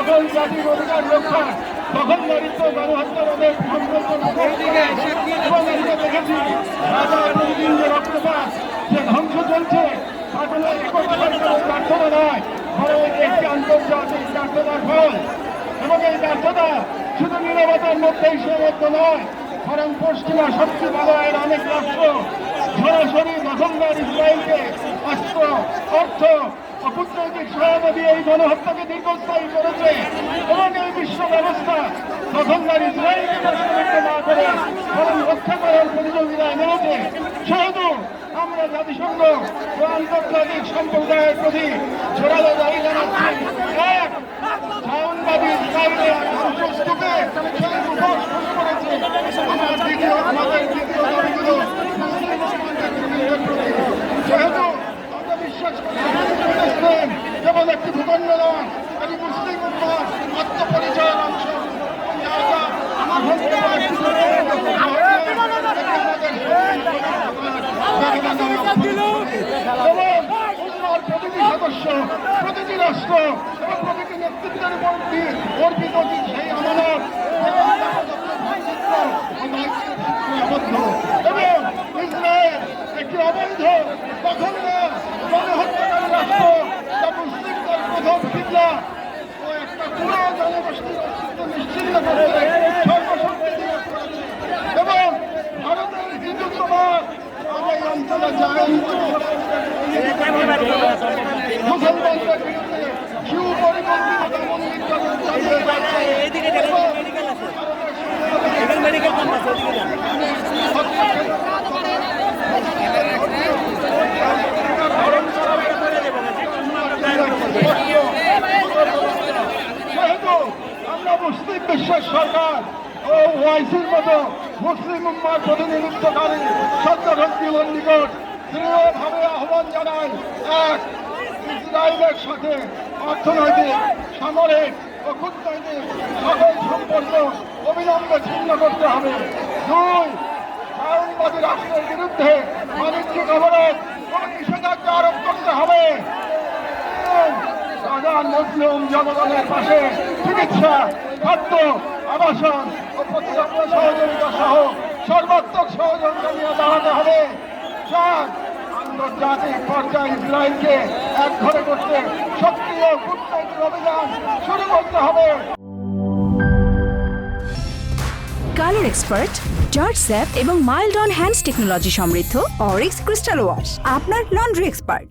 সকল জাতির অধিকার রক্ষা, দখলদারিত্ব গণহত্যা রোধের এবং আমরা দেখেছি রাজা প্রতিদিন যে রক্তপাত, যে ধ্বংস চলছে, আসলে একতা সরকারের ব্যর্থতা নয়, বরং এটি একটি আন্তর্জাতিক ব্যর্থতার ফল। এবং এই ব্যর্থতা শুধু নীরবতার মধ্যেই সীমাবদ্ধ নয়, বরং পশ্চিমা শক্তিবাদের অনেক রাষ্ট্র সরাসরি দখলদার ইসরায়েলকে অস্ত্র, অর্থ, অকূটনৈতিক সহায়তা দিয়ে এই গণহত্যাকে দীর্ঘস্থায়ী করেছে এবং এই বিশ্ব ব্যবস্থা দখলদার ইসরায়েলকে প্রশ্নবিদ্ধ না করে বরং রক্ষা করার প্রতিযোগিতায় নেমেছে। সেহেতু আমরা জাতিসংঘ ও আন্তর্জাতিক সম্প্রদায়ের প্রতি জোরালো দাবি জানাচ্ছি, এক, শাওনবাদী ইসরায়েলের ধ্বংসস্তূপে সেই মুখোশ শুরু করেছে। আমাদের দ্বিতীয় দাবিগুলো যেহেতু আমরা বিশ্বাস করি কেবল একটি ভূখণ্ড নয়, এটি মুসলিম উম্মার আত্মপরিচয়ের অংশ। প্রতিটি সদস্য, প্রতিটি রাষ্ট্র এবং প্রতিটি নেতৃত্বের অর্পিত সেই আমানত এবং ইসরায়েল একটি অবৈধ দখলদার গণহত্যাকারী রাষ্ট্র, যা মুসলিমদের প্রথম কিবলা ও একটা পুরো জনগোষ্ঠীর অস্তিত্ব নিশ্চিন্ন করতে সর্বশক্তি নিয়োগ করেছে। এবং ভারতের হিন্দুত্ববাদ আমরা এই অঞ্চলে যাই মুসলমানদের বিরুদ্ধে সুপরিকল্পিত দমন নির্যাতন চালিয়ে যাচ্ছে। আমরা মুসলিম বিশ্বের সরকার ও ওআইসির মতো মুসলিম উম্মার প্রতিনিধিত্বকারী সংগঠনগুলোর নিকট দৃঢ়ভাবে আহ্বান জানাই, এক, ইসরায়েলের সাথে অর্থনৈতিক, সামরিক ও কূটনৈতিক সকল সম্পর্ক অবিলম্বে ছিন্ন করতে হবে। দুই, শাওনবাদী রাষ্ট্রের বিরুদ্ধে বাণিজ্যিক অবরোধ ও নিষেধাজ্ঞা আরোপ করতে হবে। সাধারণ মুসলিম জনগণের পাশে চিকিৎসা, খাদ্য, আবাসন ও প্রতিরক্ষা সহযোগিতা সহ সর্বাত্মক সহযোগিতা নিয়ে দাঁড়াতে হবে। চার, আন্তর্জাতিক পর্যায়ে ইসরায়েলকে একঘরে করতে সক্রিয় কূটনৈতিক অভিযান শুরু করতে হবে। কালার এক্সপার্ট, জর্জ স্যাপ এবং মাইল্ড অন হ্যান্ডস টেকনোলজি সমৃদ্ধ অরিক্স ক্রিস্টাল ওয়াশ আপনার লন্ড্রি এক্সপার্ট।